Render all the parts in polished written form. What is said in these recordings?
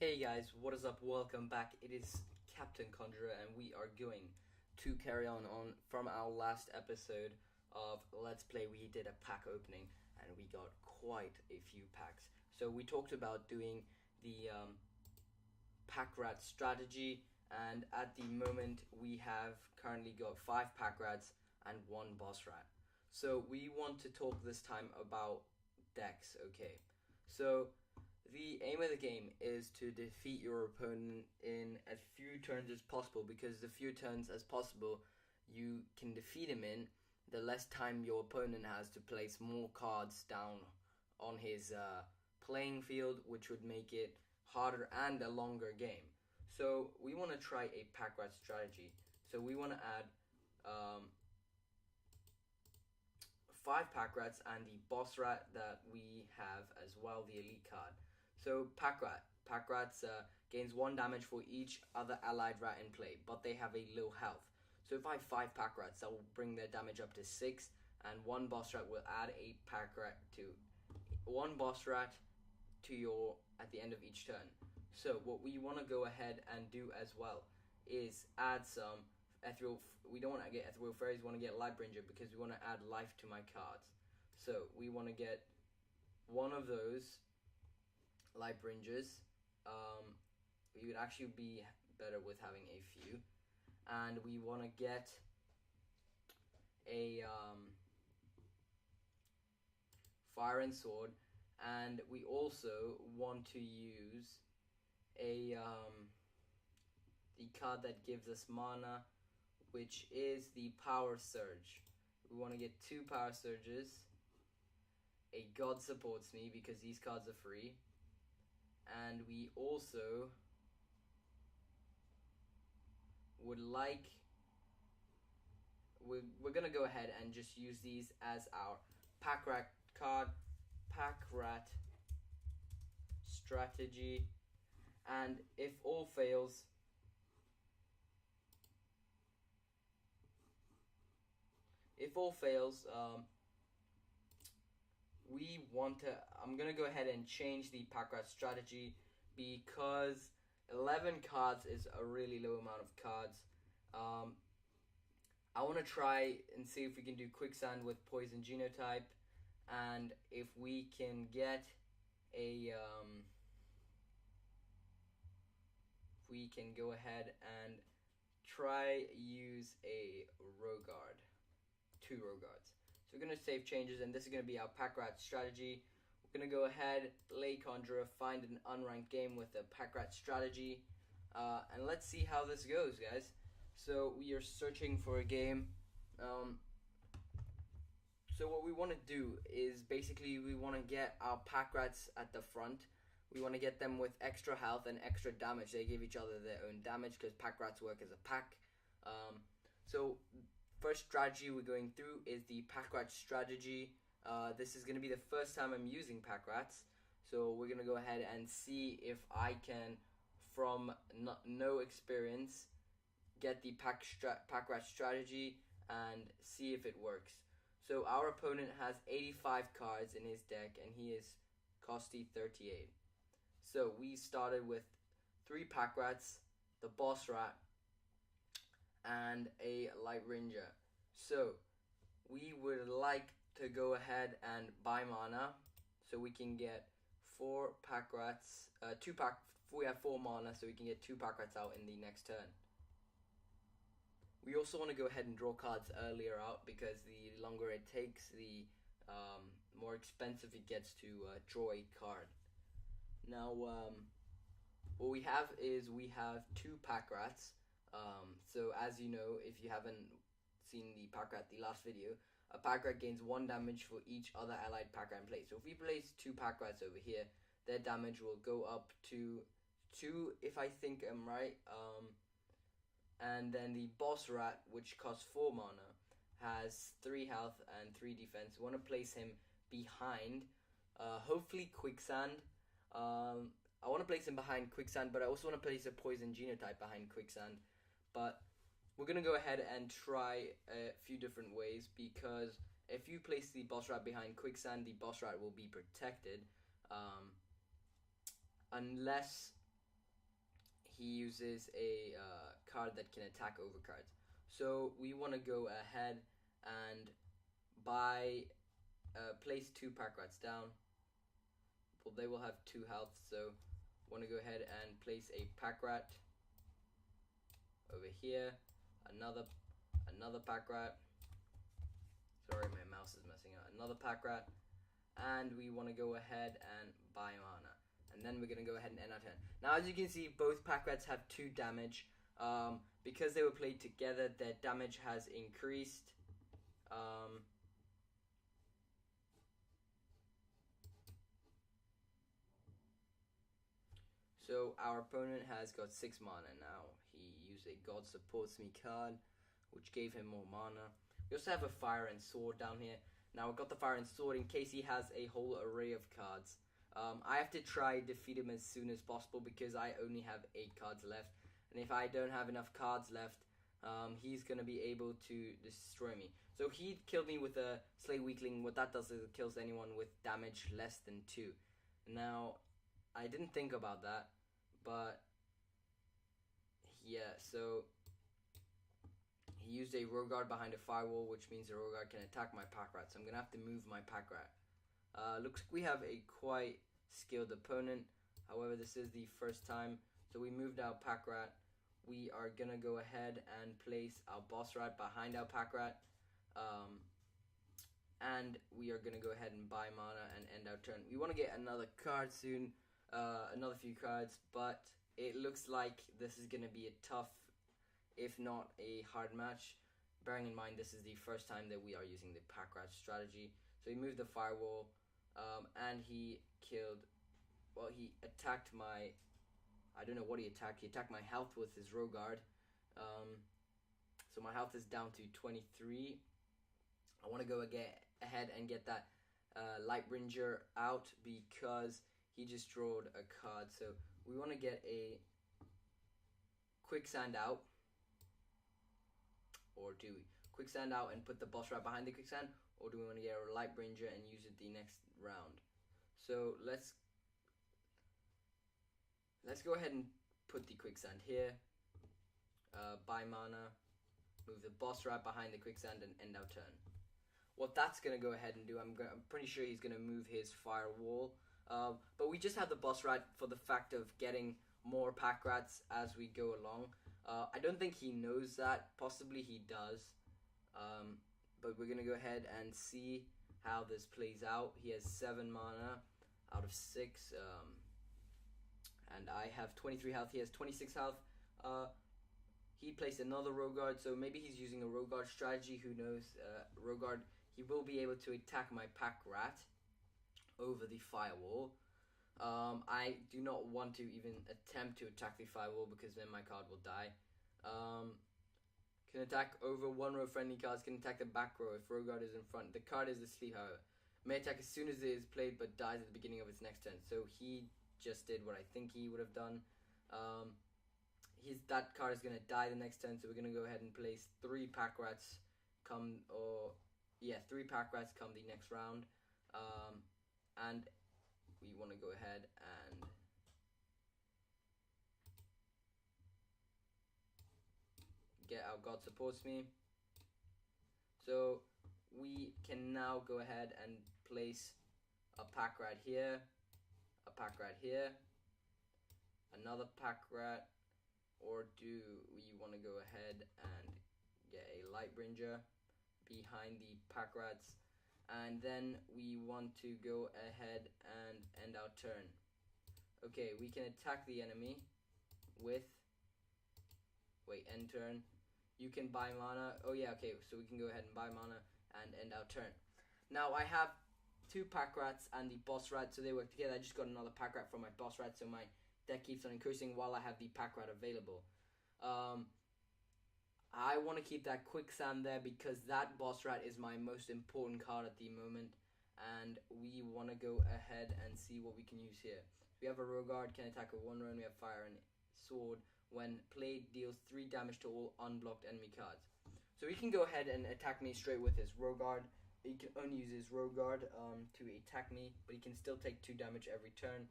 Hey guys, what is up? Welcome back. It is CaptainConjuror, and we are going to carry on from our last episode of Let's Play. We did a pack opening, and we got quite a few packs. So we talked about doing the pack rat strategy, and at the moment we have currently got 5 pack rats and 1 boss rat. So we want to talk this time about decks. Okay, so the aim of the game is to defeat your opponent in as few turns as possible, because the few turns as possible you can defeat him in, the less time your opponent has to place more cards down on his playing field, which would make it harder and a longer game. So we want to try a pack rat strategy. So we want to add 5 pack rats and the boss rat that we have as well, the elite card. So pack rats gains 1 damage for each other allied rat in play, but they have a low health. So if I have 5 pack rats, that will bring their damage up to 6, and 1 boss rat will add a pack rat to 1 boss rat to your at the end of each turn. So what we want to go ahead and do as well is add some ethereal. We don't want to get ethereal fairies. We want to get Lightbringer because we want to add life to my cards. So we want to get one of those Lightbringers. We would actually be better with having a few, and we want to get a fire and sword, and we also want to use a the card that gives us mana, which is the power surge. We want to get 2 power surges. A god supports me because these cards are free. And we also would like, we're going to go ahead and just use these as our pack rat card, pack rat strategy. And if all fails, we want to, I'm going to go ahead and change the pack rat strategy because 11 cards is a really low amount of cards. I want to try and see if we can do quicksand with poison genotype, and if we can get a we can go ahead and try use a Rogard, 2 Rogards. So we're going to save changes, and this is going to be our pack rat strategy. We're going to go ahead, play Conjurer, find an unranked game with a pack rat strategy, and let's see how this goes, guys. So we are searching for a game. So what we want to do is basically we want to get our pack rats at the front. We want to get them with extra health and extra damage. They give each other their own damage because pack rats work as a pack. So first strategy we're going through is the pack rat strategy. This is going to be the first time I'm using pack rats, so we're going to go ahead and see if I can, from no experience, get the pack rat strategy and see if it works. So our opponent has 85 cards in his deck, and he is costy 38. So we started with 3 pack rats, the boss rat, and a Lightbringer. So we would like to go ahead and buy mana so we can get 4 pack rats, we have 4 mana, so we can get 2 pack rats out in the next turn. We also want to go ahead and draw cards earlier out, because the longer it takes, the more expensive it gets to draw a card. Now what we have is we have 2 pack rats. So as you know, if you haven't seen the pack rat, the last video, a pack rat gains 1 damage for each other allied pack rat in play. So if we place 2 pack rats over here, their damage will go up to 2, if I think I'm right. And then the boss rat, which costs 4 mana, has 3 health and 3 defense. We want to place him behind, hopefully quicksand. I want to place him behind quicksand, but I also want to place a poison genotype behind quicksand. But we're going to go ahead and try a few different ways, because if you place the boss rat behind quicksand, the boss rat will be protected. Unless he uses a card that can attack over cards. So we want to go ahead and place 2 pack rats down. Well, they will have 2 health, so want to go ahead and place a pack rat over here. Another pack rat. Sorry, my mouse is messing up. Another pack rat, and we want to go ahead and buy mana. And then we're going to go ahead and end our turn. Now, as you can see, both pack rats have 2 damage. Because they were played together, their damage has increased. So our opponent has got 6 mana now. He used a God Supports Me card, which gave him more mana. We also have a Fire and Sword down here. Now I've got the Fire and Sword in case he has a whole array of cards. I have to try defeat him as soon as possible because I only have 8 cards left. And if I don't have enough cards left, he's going to be able to destroy me. So he killed me with a Slay Weakling. What that does is it kills anyone with damage less than 2. Now, I didn't think about that, but yeah, so he used a Rogard behind a firewall, which means the Rogard can attack my pack rat. So I'm going to have to move my pack rat. Looks like we have a quite skilled opponent. However, this is the first time. So we moved our pack rat. We are going to go ahead and place our boss rat behind our pack rat. And we are going to go ahead and buy mana and end our turn. We want to get another card soon. Another few cards. But it looks like this is going to be a tough, if not a hard match. Bearing in mind this is the first time that we are using the pack rat strategy. So he moved the firewall. And he killed... Well, he attacked my... I don't know what he attacked. He attacked my health with his Rogard. So my health is down to 23. I want to go ahead and get that Lightbringer out because he just drawed a card. So we want to get a Quicksand out. Or do we? Quicksand out and put the boss rat behind the Quicksand? Or do we want to get a Lightbringer and use it the next round? So let's go ahead and put the Quicksand here. Buy mana. Move the boss rat behind the Quicksand and end our turn. What that's going to go ahead and do, I'm pretty sure he's going to move his firewall. But we just have the boss rat for the fact of getting more pack rats as we go along. I don't think he knows that. Possibly he does. But we're going to go ahead and see how this plays out. He has 7 mana out of 6. And I have 23 health. He has 26 health. He placed another Rogard, so maybe he's using a Rogard strategy. Who knows? Rogard, he will be able to attack my pack rat over the firewall. I do not want to even attempt to attack the firewall because then my card will die. Can attack over 1 row friendly cards. Can attack the back row if Rogard is in front. The card is asleep, however. May attack as soon as it is played, but dies at the beginning of its next turn. So he just did what I think he would have done. That card is going to die the next turn, so we're going to go ahead and place 3 pack rats come the next round. And we want to go ahead and get our God Supports Me. So we can now go ahead and place a pack rat here, a pack rat here, another pack rat, or do we want to go ahead and get a Lightbringer behind the pack rats, and then we want to go ahead and end our turn. Okay, we can attack the enemy with, end turn. You can buy mana. Oh yeah, okay, so we can go ahead and buy mana and end our turn. Now I have 2 pack rats and the boss rat, so they work together. I just got another pack rat from my boss rat, so my deck keeps on increasing while I have the pack rat available. I want to keep that Quicksand there because that boss rat is my most important card at the moment, and we want to go ahead and see what we can use here. We have a Rogard, can attack with 1 row, and we have Fire and Sword. When played, deals 3 damage to all unblocked enemy cards. So he can go ahead and attack me straight with his Rogard. He can only use his Rogard to attack me, but he can still take 2 damage every turn.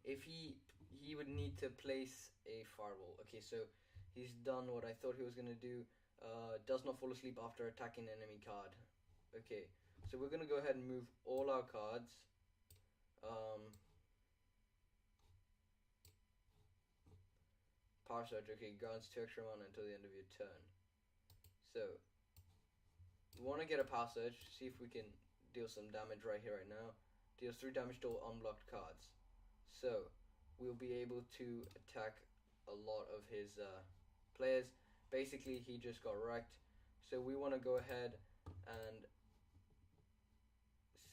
If he he would need to place a fireball. Okay, so he's done what I thought he was gonna do. Does not fall asleep after attacking an enemy card. Okay, so we're gonna go ahead and move all our cards. Power Surge, okay, grants 2 extra mana until the end of your turn. So, we want to get a Power Surge, see if we can deal some damage right here, right now. Deals 3 damage to all unblocked cards. So, we'll be able to attack a lot of his players. Basically, he just got wrecked. So, we want to go ahead and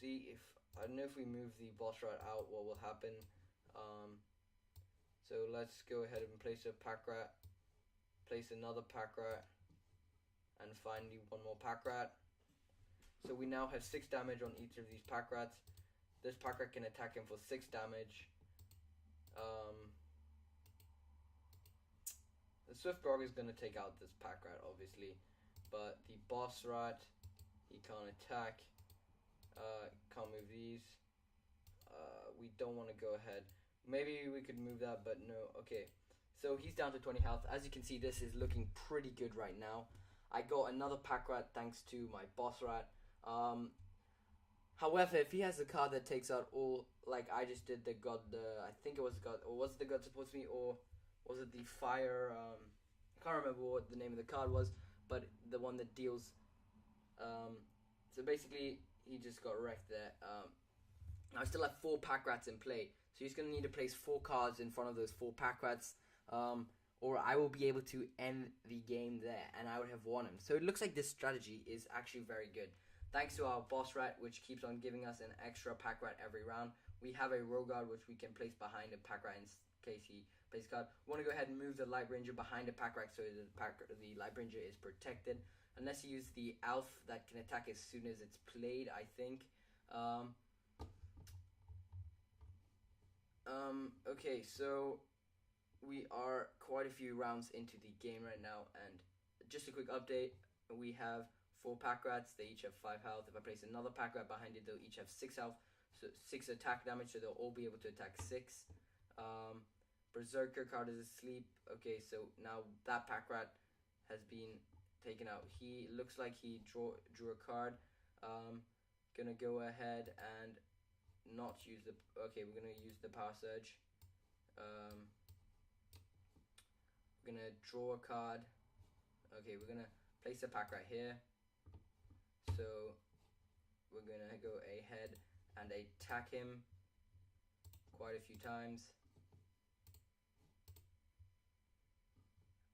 see if, I don't know if we move the boss rat out, what will happen. So let's go ahead and place a pack rat, place another pack rat, and finally one more pack rat. So we now have 6 damage on each of these pack rats. This pack rat can attack him for 6 damage. The Swift Frog is going to take out this pack rat, obviously, but the boss rat, he can't attack. Can't move these. We don't want to go ahead. Maybe we could move that, but no. Okay, so he's down to 20 health. As you can see, this is looking pretty good right now. I got another pack rat thanks to my boss rat. However, if he has a card that takes out all, like I just did, I think it was the god, or was it the god supports me, or was it the fire? I can't remember what the name of the card was, but the one that deals. So basically, he just got wrecked there. I still have 4 pack rats in play, so he's going to need to place 4 cards in front of those 4 pack rats, or I will be able to end the game there, and I would have won him. So it looks like this strategy is actually very good. Thanks to our boss rat, which keeps on giving us an extra pack rat every round. We have a Rogard, which we can place behind a pack rat in case he plays a card. We want to go ahead and move the Light Ranger behind a pack rat so the Light Ranger is protected. Unless you use the Elf that can attack as soon as it's played, I think. Okay, so we are quite a few rounds into the game right now, and just a quick update, we have 4 pack rats, they each have 5 health. If I place another pack rat behind it, they'll each have 6 health, so 6 attack damage, so they'll all be able to attack 6. Berserker card is asleep. Okay, so now that pack rat has been taken out. He looks like he drew a card. Gonna go ahead and not use the, okay, we're gonna use the Power Surge. We're gonna draw a card. Okay, we're gonna place a pack right here. So we're gonna go ahead and attack him quite a few times.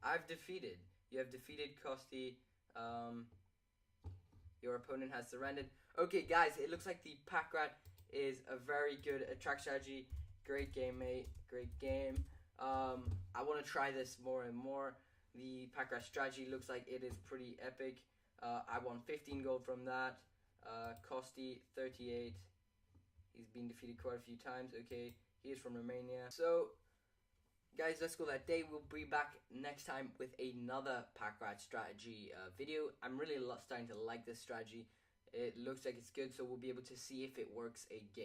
I've defeated. You have defeated Kosti. Your opponent has surrendered. Okay, guys, it looks like the pack rat is a very good attack strategy. Great game, mate. Great game. I want to try this more and more. The pack rat strategy looks like it is pretty epic. I won 15 gold from that. Kosti, 38. He's been defeated quite a few times. Okay, he is from Romania. So, guys, let's go that day. We'll be back next time with another pack rat strategy video. I'm really starting to like this strategy. It looks like it's good, so we'll be able to see if it works again.